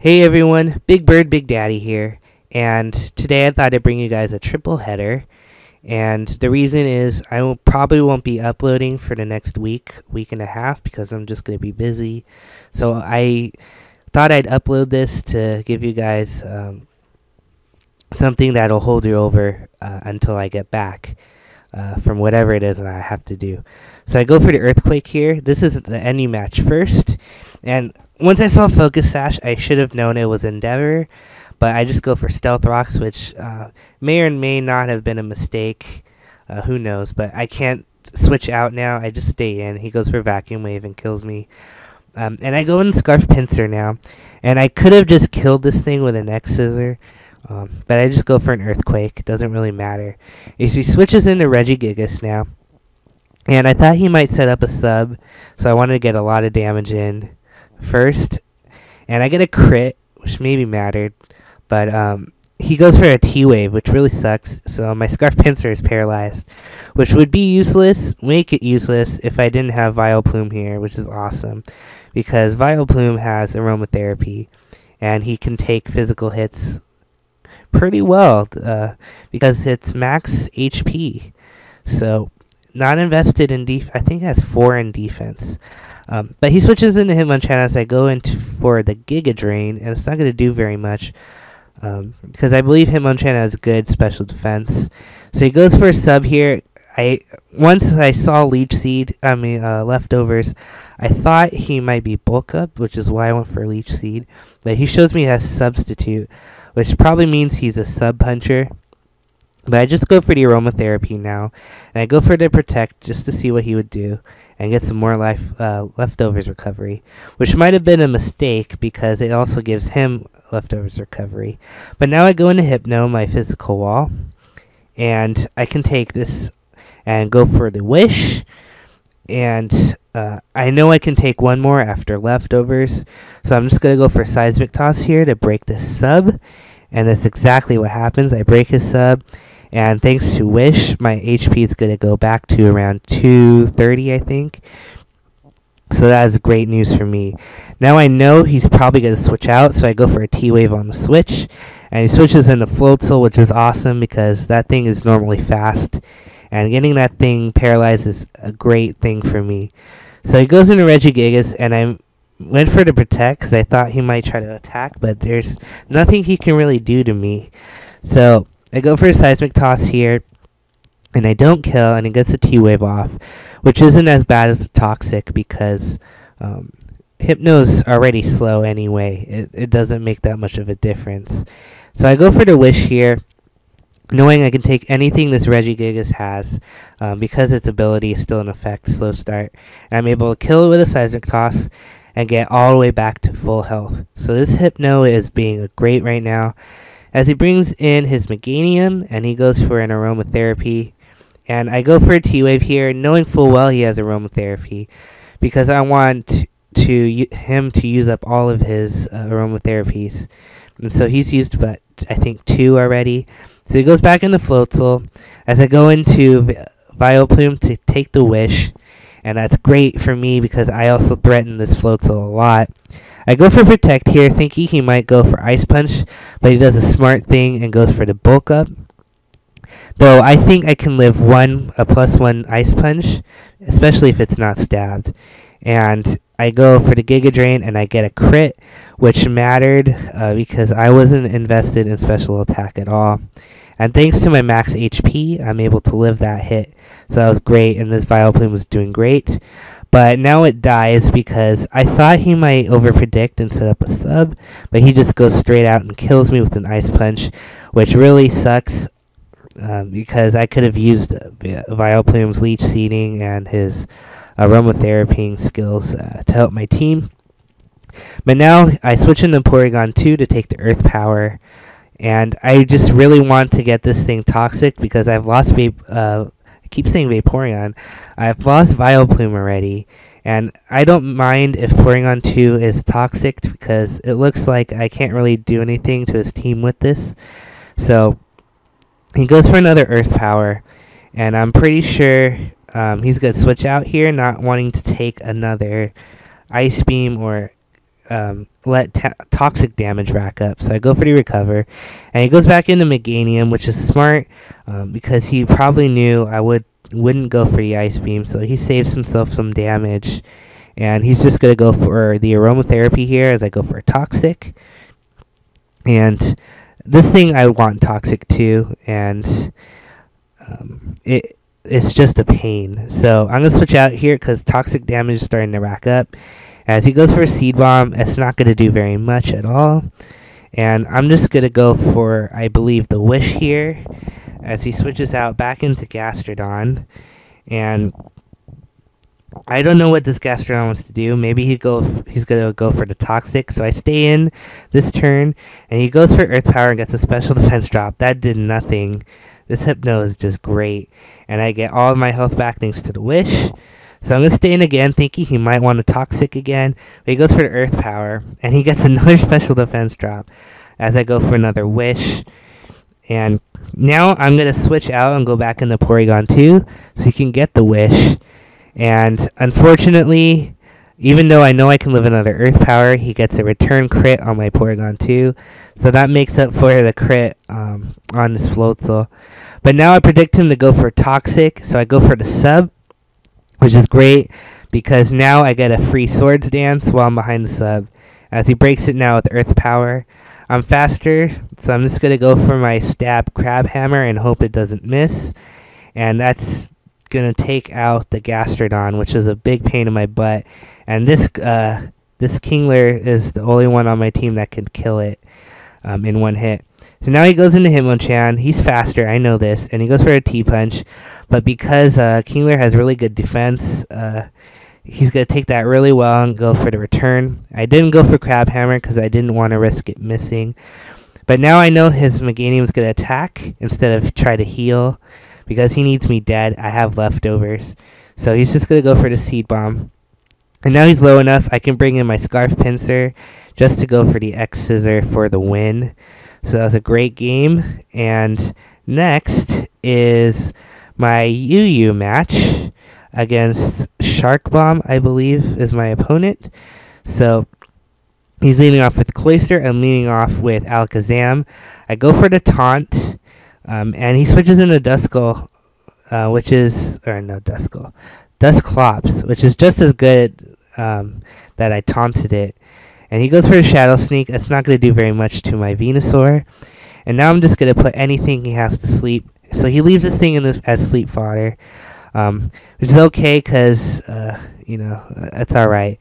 Hey everyone, BigBirdBigDaddy here, and today I thought I'd bring you guys a triple header, and the reason is probably won't be uploading for the next week and a half, because I'm just going to be busy. So I thought I'd upload this to give you guys something that'll hold you over until I get back from whatever it is that I have to do. So I go for the earthquake here. This is the any match first, and once I saw Focus Sash, I should have known it was Endeavor, but I just go for Stealth Rocks, which may or may not have been a mistake. Who knows? But I can't switch out now. I just stay in. He goes for Vacuum Wave and kills me. And I go in Scarf Pincer now, and I could have just killed this thing with an X Scissor, but I just go for an Earthquake. It doesn't really matter. He switches into Regigigas now, and I thought he might set up a sub, so I wanted to get a lot of damage in first, and I get a crit, which maybe mattered, but he goes for a T-Wave, which really sucks, so my Scarf Pincer is paralyzed, which would be useless, make it useless, if I didn't have Vileplume here, which is awesome, because Vileplume has Aromatherapy, and he can take physical hits pretty well, because it's max HP, so not invested in I think it has 4 in defense. But he switches into Hitmonchan as I go for the Giga Drain, and it's not going to do very much because I believe Hitmonchan has good special defense. So he goes for a sub here. Once I saw Leftovers, I thought he might be Bulk Up, which is why I went for Leech Seed. But he shows me he has Substitute, which probably means he's a Sub Puncher. But I just go for the Aromatherapy now, and I go for the Protect just to see what he would do and get some more Leftovers recovery, which might have been a mistake because it also gives him Leftovers recovery. But now I go into Hypno, my physical wall, and I can take this and go for the Wish, and I know I can take one more after Leftovers, so I'm just going to go for Seismic Toss here to break this sub, and that's exactly what happens. I break his sub, and thanks to Wish, my HP is going to go back to around 230, I think. So that is great news for me. Now I know he's probably going to switch out, so I go for a T-Wave on the switch. And he switches into Floatzel, which is awesome because that thing is normally fast. And getting that thing paralyzed is a great thing for me. So he goes into Regigigas, and I went for the Protect because I thought he might try to attack, but there's nothing he can really do to me. So I go for a Seismic Toss here, and I don't kill, and he gets a T-Wave off, which isn't as bad as the Toxic because Hypno's already slow anyway. It doesn't make that much of a difference. So I go for the Wish here, knowing I can take anything this Regigigas has because its ability is still in effect, Slow Start. And I'm able to kill it with a Seismic Toss and get all the way back to full health. So this Hypno is being great right now, as he brings in his Meganium, and he goes for an Aromatherapy. And I go for a T-Wave here, knowing full well he has Aromatherapy, because I want him to use up all of his Aromatherapies. And so he's used, but I think 2 already. So he goes back into Floatzel, as I go into Vileplume to take the Wish. And that's great for me because I also threaten this Floatzel a lot. I go for Protect here, thinking he might go for Ice Punch, but he does a smart thing and goes for the Bulk Up. Though I think I can live a +1 Ice Punch, especially if it's not stabbed. And I go for the Giga Drain, and I get a crit, which mattered because I wasn't invested in special attack at all. And thanks to my max HP, I'm able to live that hit. So that was great, and this Vileplume was doing great. But now it dies because I thought he might overpredict and set up a sub, but he just goes straight out and kills me with an Ice Punch, which really sucks because I could have used Vileplume's Leech Seeding and his Aromatherapying skills to help my team. But now I switch into Porygon 2 to take the Earth Power, and I just really want to get this thing Toxic because I've lost I keep saying Vaporeon. I've lost Vileplume already, and I don't mind if Porygon 2 is Toxic because it looks like I can't really do anything to his team with this. So he goes for another Earth Power, and I'm pretty sure he's going to switch out here, not wanting to take another Ice Beam or let toxic damage rack up. So I go for the recover, and he goes back into Meganium, which is smart because he probably knew I wouldn't go for the Ice Beam, so he saves himself some damage, and he's just going to go for the Aromatherapy here as I go for a Toxic. And this thing I want Toxic too, and it's just a pain. So I'm going to switch out here because Toxic damage is starting to rack up. As he goes for a Seed Bomb, it's not going to do very much at all. And I'm just going to go for, I believe, the Wish here as he switches out back into Gastrodon. And I don't know what this Gastrodon wants to do. Maybe he's going to go for the Toxic. So I stay in this turn, and he goes for Earth Power and gets a Special Defense drop. That did nothing. This Hypno is just great. And I get all of my health back thanks to the Wish. So I'm going to stay in again, thinking he might want a Toxic again. But he goes for the Earth Power, and he gets another Special Defense drop as I go for another Wish. And now I'm going to switch out and go back into Porygon 2 so he can get the Wish. And unfortunately, even though I know I can live another Earth Power, he gets a return crit on my Porygon 2. So that makes up for the crit on this Floatzel. But now I predict him to go for Toxic, so I go for the Sub, which is great because now I get a free Swords Dance while I'm behind the Sub. As he breaks it now with Earth Power. I'm faster, so I'm just going to go for my Stab Crab Hammer and hope it doesn't miss. And that's going to take out the Gastrodon, which is a big pain in my butt. And this Kingler is the only one on my team that can kill it in one hit. So now he goes into Hitmonchan. He's faster, I know this, and he goes for a T-Punch. But because Kingler has really good defense, he's going to take that really well and go for the return. I didn't go for Crab Hammer because I didn't want to risk it missing. But now I know his Meganium is going to attack instead of try to heal. Because he needs me dead, I have leftovers. So he's just going to go for the Seed Bomb. And now he's low enough, I can bring in my Scarf Pincer just to go for the X-Scissor for the win. So that was a great game. And next is my UU match against SharkBomb, I believe, is my opponent. So he's leading off with Cloyster. I'm leading off with Alakazam. I go for the Taunt, and he switches into Duskull, which is, or no, Duskull, Dusclops, which is just as good that I taunted it. And he goes for a Shadow Sneak. That's not going to do very much to my Venusaur. And now I'm just going to put anything he has to sleep. So he leaves this thing in as sleep fodder, which is okay because, that's alright.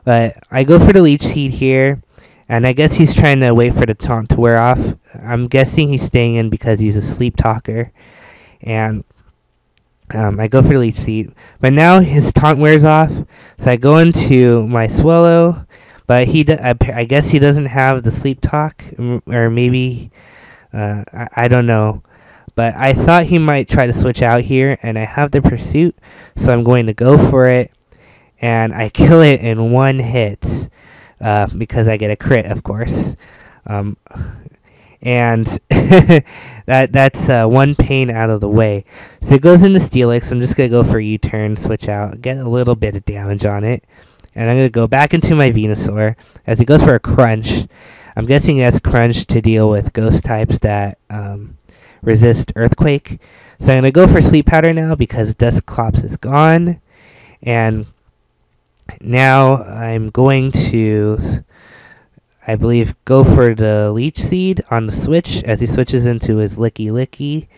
But I go for the Leech Seed here, and I guess he's trying to wait for the taunt to wear off. I'm guessing he's staying in because he's a Sleep Talker. And I go for the Leech Seed. But now his taunt wears off, so I go into my Swallow. But I guess he doesn't have the Sleep Talk, or maybe, I don't know. But I thought he might try to switch out here, and I have the Pursuit, so I'm going to go for it. And I kill it in one hit, because I get a crit, of course. And that's one pain out of the way. So it goes into Steelix. I'm just going to go for U-turn, switch out, get a little bit of damage on it. And I'm going to go back into my Venusaur as he goes for a Crunch. I'm guessing he has Crunch to deal with ghost types that resist Earthquake. So I'm going to go for Sleep Powder now because Dusclops is gone. And now I'm going to, I believe, go for the Leech Seed on the switch as he switches into his Licky Licky.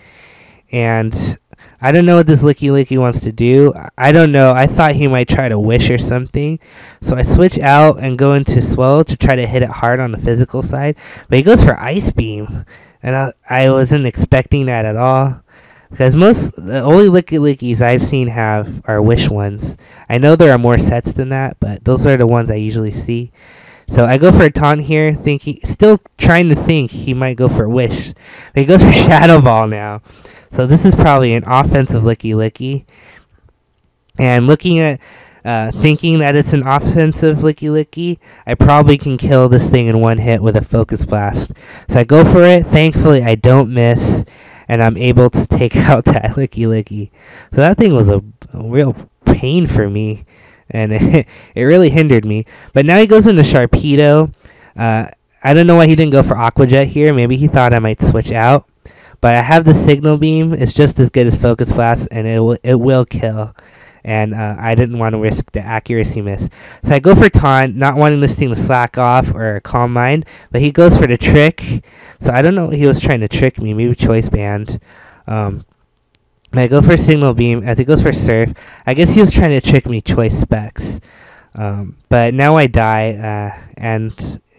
And I don't know what this Licky Licky wants to do. I don't know. I thought he might try to Wish or something. So I switch out and go into Swallow to try to hit it hard on the physical side. But he goes for Ice Beam. And I wasn't expecting that at all. Because the only Licky Lickies I've seen are Wish ones. I know there are more sets than that, but those are the ones I usually see. So I go for a Taunt here, still trying to think he might go for Wish. But he goes for Shadow Ball now. So this is probably an offensive Licky Licky. And looking at, thinking that it's an offensive Licky Licky, I probably can kill this thing in one hit with a Focus Blast. So I go for it. Thankfully, I don't miss, and I'm able to take out that Licky Licky. So that thing was a real pain for me. and it really hindered me. But now he goes into Sharpedo. I don't know why he didn't go for Aqua Jet here. Maybe he thought I might switch out. But I have the Signal Beam. It's just as good as Focus Blast, and it will kill. And I didn't want to risk the accuracy miss. So I go for Taunt, not wanting this thing to slack off or Calm Mind. But he goes for the Trick. So I don't know what he was trying to trick me. Maybe Choice Band. I go for Signal Beam. As he goes for Surf, I guess he was trying to trick me Choice Specs. But now I die, and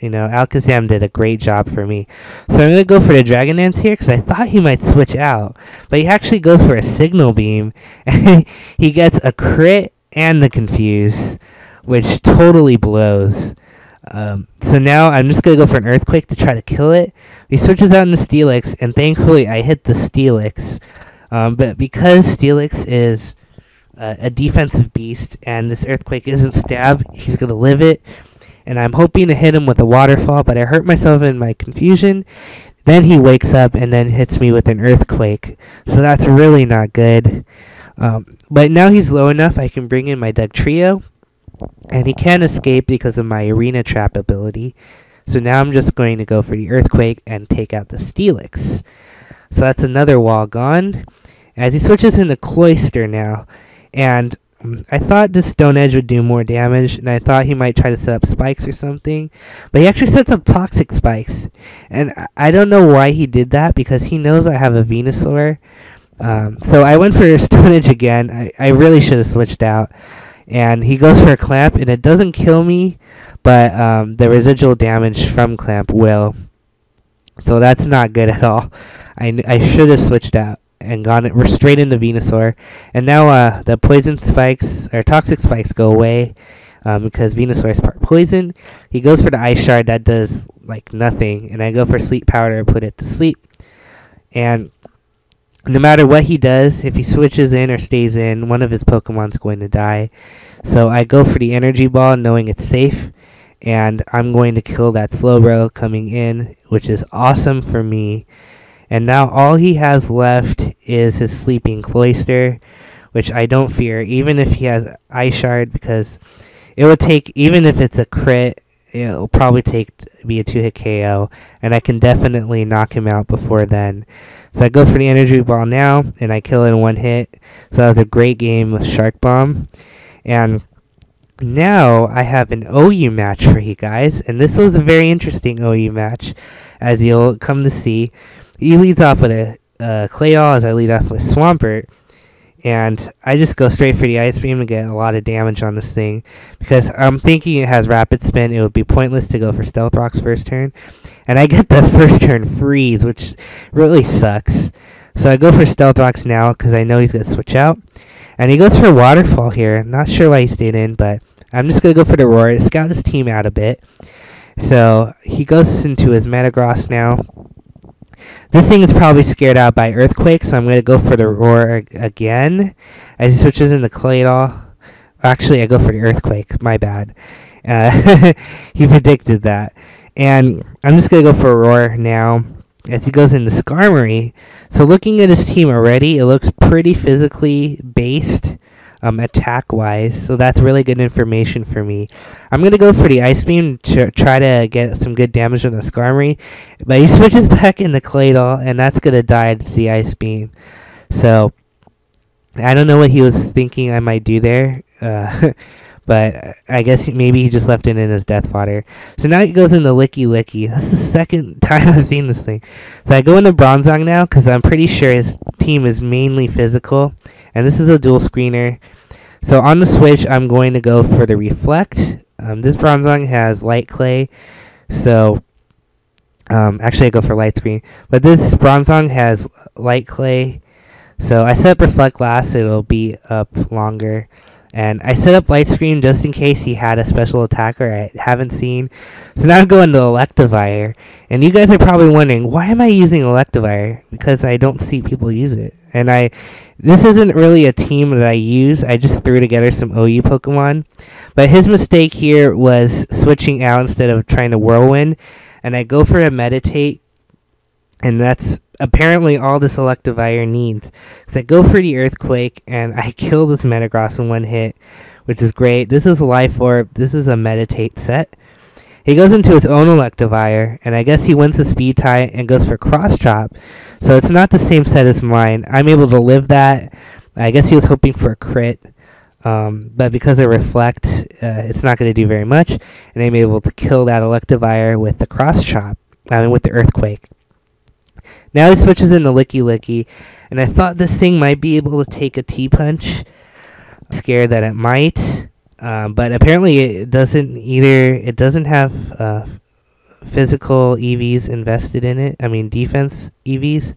Alakazam did a great job for me. So I'm going to go for the Dragon Dance here because I thought he might switch out. But he actually goes for a Signal Beam. And he gets a crit and the Confuse, which totally blows. So now I'm just going to go for an Earthquake to try to kill it. He switches out into Steelix, and thankfully I hit the Steelix. But because Steelix is a defensive beast and this Earthquake isn't stab, he's going to live it. And I'm hoping to hit him with a Waterfall, but I hurt myself in my confusion. Then he wakes up and then hits me with an Earthquake. So that's really not good. But now he's low enough I can bring in my Dugtrio. And he can't escape because of my Arena Trap ability. So now I'm just going to go for the Earthquake and take out the Steelix. So that's another wall gone. As he switches into Cloyster now. And I thought this Stone Edge would do more damage, and I thought he might try to set up spikes or something. But he actually sets up Toxic Spikes. And I don't know why he did that, because he knows I have a Venusaur. So I went for Stone Edge again. I really should have switched out. And he goes for a Clamp, and it doesn't kill me, but the residual damage from Clamp will. So that's not good at all. I should have switched out and gone it. We're straight into Venusaur, and now the poison spikes or toxic spikes go away because Venusaur is part poison. He goes for the Ice Shard, that does like nothing, and I go for Sleep Powder to put it to sleep. And no matter what he does, if he switches in or stays in, one of his Pokemon's going to die. So I go for the Energy Ball, knowing it's safe, and I'm going to kill that Slowbro coming in, which is awesome for me. And now all he has left is his Sleeping Cloyster, which I don't fear, even if he has Ice Shard, because it would take, even if it's a crit, it'll probably be a 2-hit KO, and I can definitely knock him out before then. So I go for the Energy Ball now, and I kill it in one hit. So that was a great game with SharkBomb. And now I have an OU match for you guys, and this was a very interesting OU match, as you'll come to see. He leads off with a Claydol, as I lead off with Swampert, and I just go straight for the Ice Beam and get a lot of damage on this thing, because I'm thinking it has Rapid Spin. It would be pointless to go for Stealth Rock's first turn, and I get the first turn Freeze, which really sucks. So I go for Stealth Rocks now, because I know he's going to switch out, and he goes for Waterfall here. Not sure why he stayed in, but I'm just going to go for the Roar to scout his team out a bit. So he goes into his Metagross now. This thing is probably scared out by Earthquake, so I'm going to go for the Roar again as he switches into Claydol. Actually, I go for the Earthquake. My bad. He predicted that. And I'm just going to go for a Roar now as he goes into Skarmory. So looking at his team already, it looks pretty physically based attack-wise, so that's really good information for me. I'm going to go for the Ice Beam to try to get some good damage on the Skarmory, but he switches back into Claydol, and that's going to die to the Ice Beam. So I don't know what he was thinking I might do there, but I guess maybe he just left it in his Death Fodder. So now he goes into Licky Licky. That's the second time I've seen this thing. So I go into Bronzong now, because I'm pretty sure his team is mainly physical, and this is a dual screener. So on the switch, I'm going to go for the Reflect. This Bronzong has Light Clay, so actually I go for Light Screen. But this Bronzong has Light Clay, so I set up Reflect last, it'll be up longer. And I set up Light Screen just in case he had a special attacker I haven't seen. So now I'm going to Electivire. And you guys are probably wondering, why am I using Electivire? Because I don't see people use it. And this isn't really a team that I use. I just threw together some OU Pokemon. But his mistake here was switching out instead of trying to Whirlwind. And I go for a Meditate. And that's apparently all this Electivire needs. So I go for the Earthquake, and I kill this Metagross in one hit, which is great. This is a Life Orb. This is a Meditate set. He goes into his own Electivire, and I guess he wins the speed tie and goes for Cross Chop. So it's not the same set as mine. I'm able to live that. I guess he was hoping for a crit, but because I Reflect, it's not going to do very much, and I'm able to kill that Electivire with the Cross Chop, with the Earthquake. Now he switches into Licky Licky, and I thought this thing might be able to take a T-Punch. Scared that it might. But apparently it doesn't either. It doesn't have physical EVs invested in it. I mean defense EVs.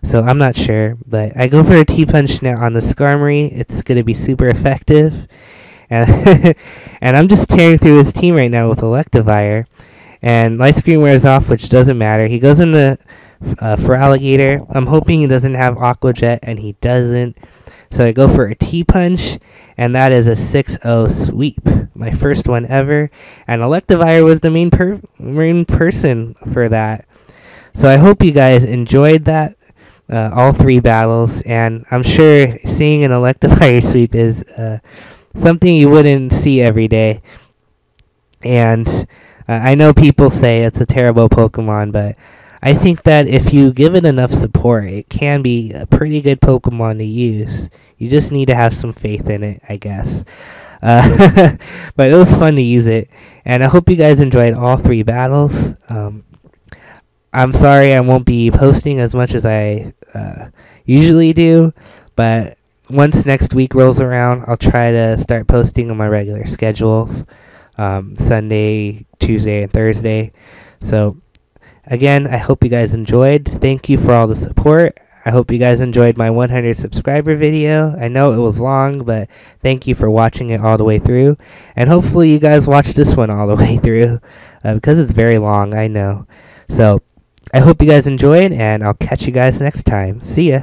So I'm not sure. But I go for a T-Punch now on the Skarmory. It's going to be super effective. And, and I'm just tearing through his team right now with Electivire. And Light Screen wears off, which doesn't matter. He goes into for Alligator. I'm hoping he doesn't have Aqua Jet, and he doesn't. So I go for a T-Punch, and that is a 6-0 sweep. My first one ever. And Electivire was the main person for that. So I hope you guys enjoyed that, all 3 battles. And I'm sure seeing an Electivire sweep is something you wouldn't see every day. And I know people say it's a terrible Pokemon, but I think that if you give it enough support, it can be a pretty good Pokemon to use. You just need to have some faith in it, I guess. But it was fun to use it, and I hope you guys enjoyed all 3 battles. I'm sorry I won't be posting as much as I usually do, but once next week rolls around, I'll try to start posting on my regular schedules, Sunday, Tuesday, and Thursday. So again, I hope you guys enjoyed. Thank you for all the support. I hope you guys enjoyed my 100 subscriber video. I know it was long, but thank you for watching it all the way through. And hopefully you guys watched this one all the way through, because it's very long, I know. So I hope you guys enjoyed, and I'll catch you guys next time. See ya.